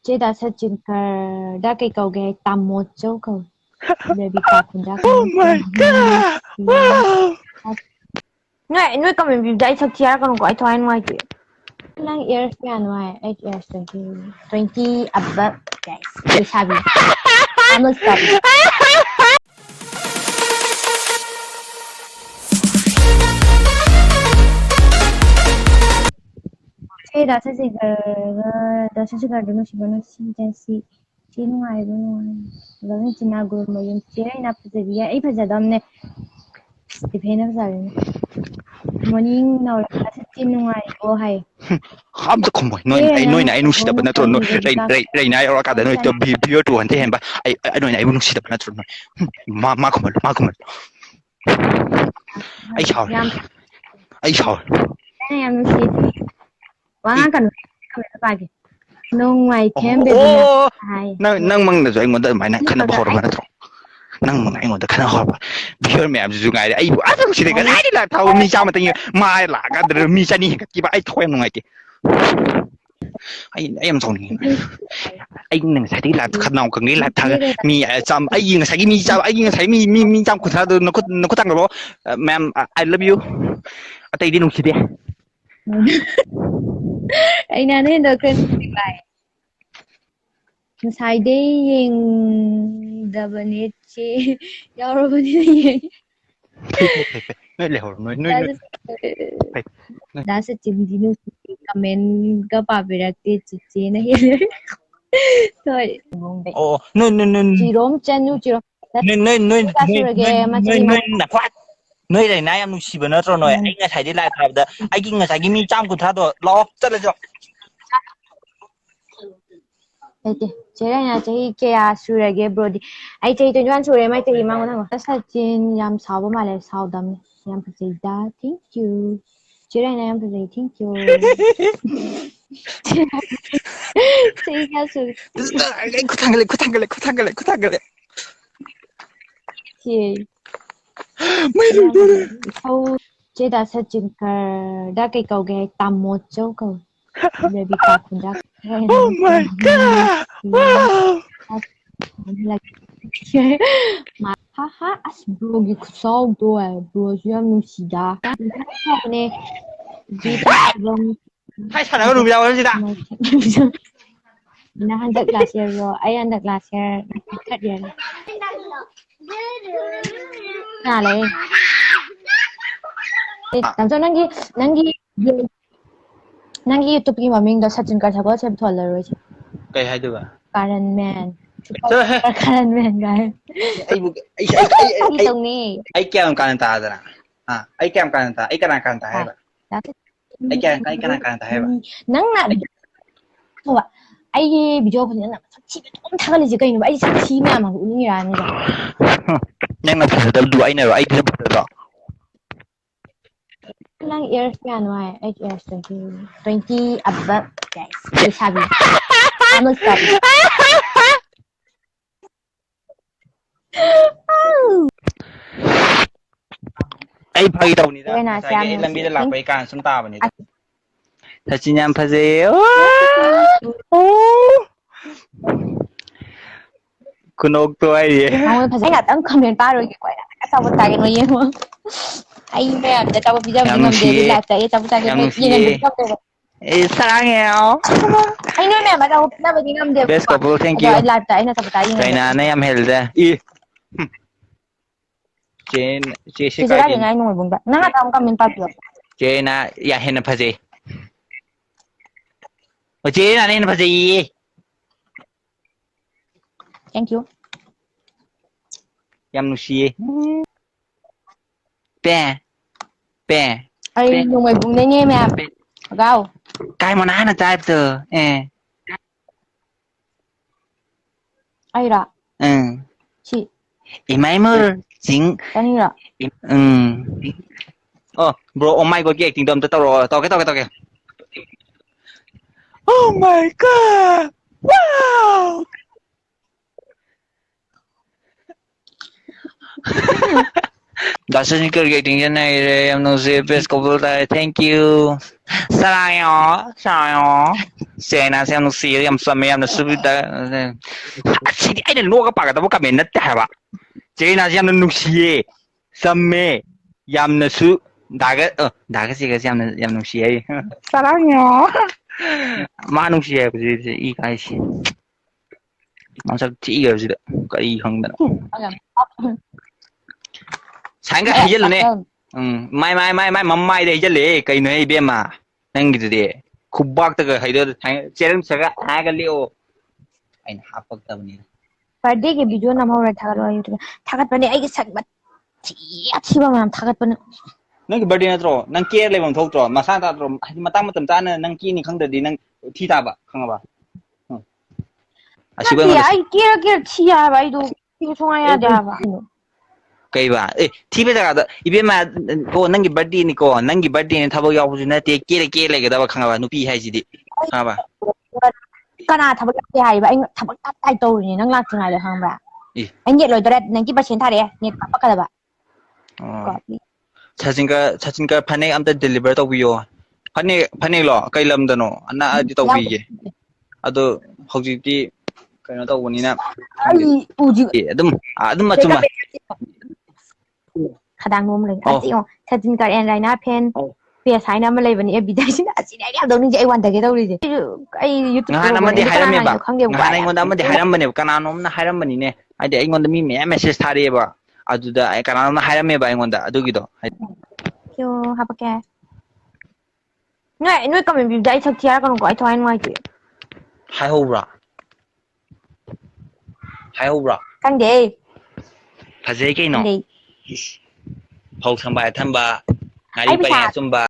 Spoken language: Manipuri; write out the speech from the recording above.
Cheda sachinker da kai kau ge tammo chau kau. Baby ka khunda ka. Oh my god! Wow! Noi comment view dai sak chia kan ko ai thoi noi ti. Lang years ya noi 8 years 20 above guys. We have it. I'm not stopping. Cheda sachinker da no si Chino I don't know. Loving Chinago Moyum China Pazidia, a Pazadamne, the pain of Zarin. Morning now, Chino I go high. Ham the combo. No, I know I know sit up an atron. Raina or Academy to be pure to one day, but I know I won't sit up an atron. Markham. I shall. I am one can come back. No, I can't be. Oh, nang mang na join mo da mai na kana ba hor ma na tro nang mang ai mo da kana hor ba pure me am zu ngai ai bu adam si de ga ai la thaw mi cha ma ting mai la ga de mi cha ni ka ki ba ai thoi mo ngai ti ai am song ni ai nang sai ti la khat naw ka ngai la tha mi cham ai nga sai mi cha ai nga sai mi cham ku tha do no ko tang lo ma'am I love you atai di nung si de ai na nên được cái bài sai đi yên đập nét chi giao rồi đi nói lèo nói đã sẽ chỉnh đi nu comment các bạn về cái chị này thôi oh no chị rôm chân nu chị rôm na kwat noi dai na yam nu si bana tro noi ai nga sai dai la thab da ai gi nga sai gi mi cham ku tha do lo chat la jo chế này là chế kia sure cái bro đi ai chế tôi nói sure mấy chế mà ngon không sao chín yam sao mà lại sao đâm yam phải chế da thank you chế này yam phải chế thank you chế kia sure ai ku thang gale chế mấy đứa sau chế đã sachinker đã cái cầu ghé tầm một chỗ cầu baby ka khunda oh my god wow mà ha as bro gi kusau do bro yam nu sida ne ji ta long hai thằng nó đùm nhau gì ta na han dak last year ro ai han dak last year kat year na le 남자 nangi YouTube ki maming da sachinker sagolsem thola roi che cái hai đứa Karen man guy ai tong ni ai kêu kan ta da à ai kêu kan ta ai kan ta hai ba ai kan ta hai ba nang na thôi ai video 보면 chi 좀 타갈리지 그냥 ai chi na ma 운이라는 거 nhưng mà phải tập đuổi này rồi ai tập được lang years ya no 8 years 20 above guys we have it I'm not stopping ai phải đâu nè cái làm gì để làm cái càng sum ta vậy nè thật chi nhắm phải gìคุณโอ๊กตัวไอ้ดิภาษาต้องคอมเมนต์ป้าด้วยกี่กว่าชาวบ้านตายกันมาเยอะมั้งไอ้แม่จะชาวบ้านพิจารณาเงินเดือนหลักใจชาวบ้านตายกันมาเยอะเลยชอบเลยสังเงาไอ้นู่นแม่มาเราหน้าไปกินเงินเดือน best couple thank you หลักใจนะชาวบ้านตายยังไง Raina na yam helde i Jen si kaยังไงหนุ่มบุญแบบน่าทำคอมเมนต์ป้าเดียว Jena ya hen pha gì o Jena hen pha gì thank you yam nu si pe aiหนุ่มบุญได้ไงแม่เก้า cái món ăn là trai từ ai ra chị mấy mơ chính cái này là bro oh my god cái tiếng đom tao cái oh my god wow That's a good getting in there. I'm not saying best couple. Thank you. 사랑해요, 사랑해요. 제나 쌤 씨, ям 썸매 얌나 수비다. 시디 아이는 로가 빠가다고 가면 낫다 해봐. 제나 쌤나 누시에 썸매 얌나 수 나가 씨가 얌나 얌 누시에. 사랑해요. 마 누시에 그지 이 가이시. 맞아, 찌이거지다. 이 형들. 상가 해줄래? 마이 맘마이다 해줄래? 그이노 해비마. ನಂಗಿದಿದೆ ಕುಬ್ಬಾಗ್ತಗ ಹೈದೋದು ಚೆರಂ ಸಗ ಆಗಲಿಯೋ ಐನ ಹಾಪಕ್ತವನಿ ಬರ್ಡೇಗೆ ವಿಡಿಯೋ ನಮ್ಮವರ ಥಾಗಲೋ ಯೂಟ್ಯೂಬ್ ಥಾಗತ್ಬನೆ ಐಗೆ ಸಕ್ ಥಿಬ ಮ್ಯಾಮ್ ಥಾಗತ್ಬನೆ ನಂಗೆ ಬರ್ಡೇ ನತ್ರೋ ನಂಗೆ ಕೇರ್ ಲೆಬಂ ಥೋಕ್ತರೋ ಮಸಾ ತಾತ್ರೋ ಮತಾಂಗ್ ಮತಂ ತಾನ ನಂಗೆ ಕೀನಿ ಖಂಗದದಿ ನಂಗೆ ಥಿ ತಾಬ ಖಂಗಬಾ ಅಸಿಬ ಐ ಕೇರ್ ಥಿ ಯಾಬ ಐದು ಇವು 송아 해야 돼 봐 ಕೈಬಾ ಥಿಬೆ ಜಾಗದ ಇಬೆಮಾ ಕೋ ನಂಗೆ ಬರ್ಡೇ ನಿಕೋ ನಂಗೆ ಬರ್ಡೇ ನಿ ಥಬ ಯಾವುದು ನತೆ ಕೇಲೆಗದವ ಖಂಗಬಾ ನುಪಿ ಹೈಸಿದಿ ಖಂಗಬಾ ಕನಾ ಥಬ ಯಾತೆ ಹೈಬಾ ಐ ಥಬ ತಾೈ ತೌರಿನಿ ನಂಗೆ ಲಾಕ್ತಿಂಗಾದ ಖಂಗಬಾ ಐ ನೆಟ್ ಲೋಯ್ದರೆ ನಂಗೆ % ಥಾರೆ ನೆಟ್ ಪಕ್ಕದಬ 사진가 파넥 암다 딜리버 ತೌಬಿಯೋ 파넥로 ಕೈ ಲಮ್ದನೋ ಅನ್ನ ಅದಿ ತೌಬಿಗೆ ಅದು ಹೌಜಿತಿ ಕೈನೋ ತೌಬನಿನ ꯑꯗꯨꯝ ಮಚ್ಚುಮ khadang nom lei ati sachinker and raina pen ps haina ma leibani evidence asine ya dawni je ai wan dage dawri je ai youtube ngana amadi hairame ba ngana ingonda amadi hairamane kananomna hairamani ne adi ingonda mi message thare ba aduda ai kananomna hairame ba ingonda adugido yo habake noi comment bi dai thak tiara kan ko ai thwai ngai ti hai hobra kan de phajai ke no phau samba thamba ngari pa sumba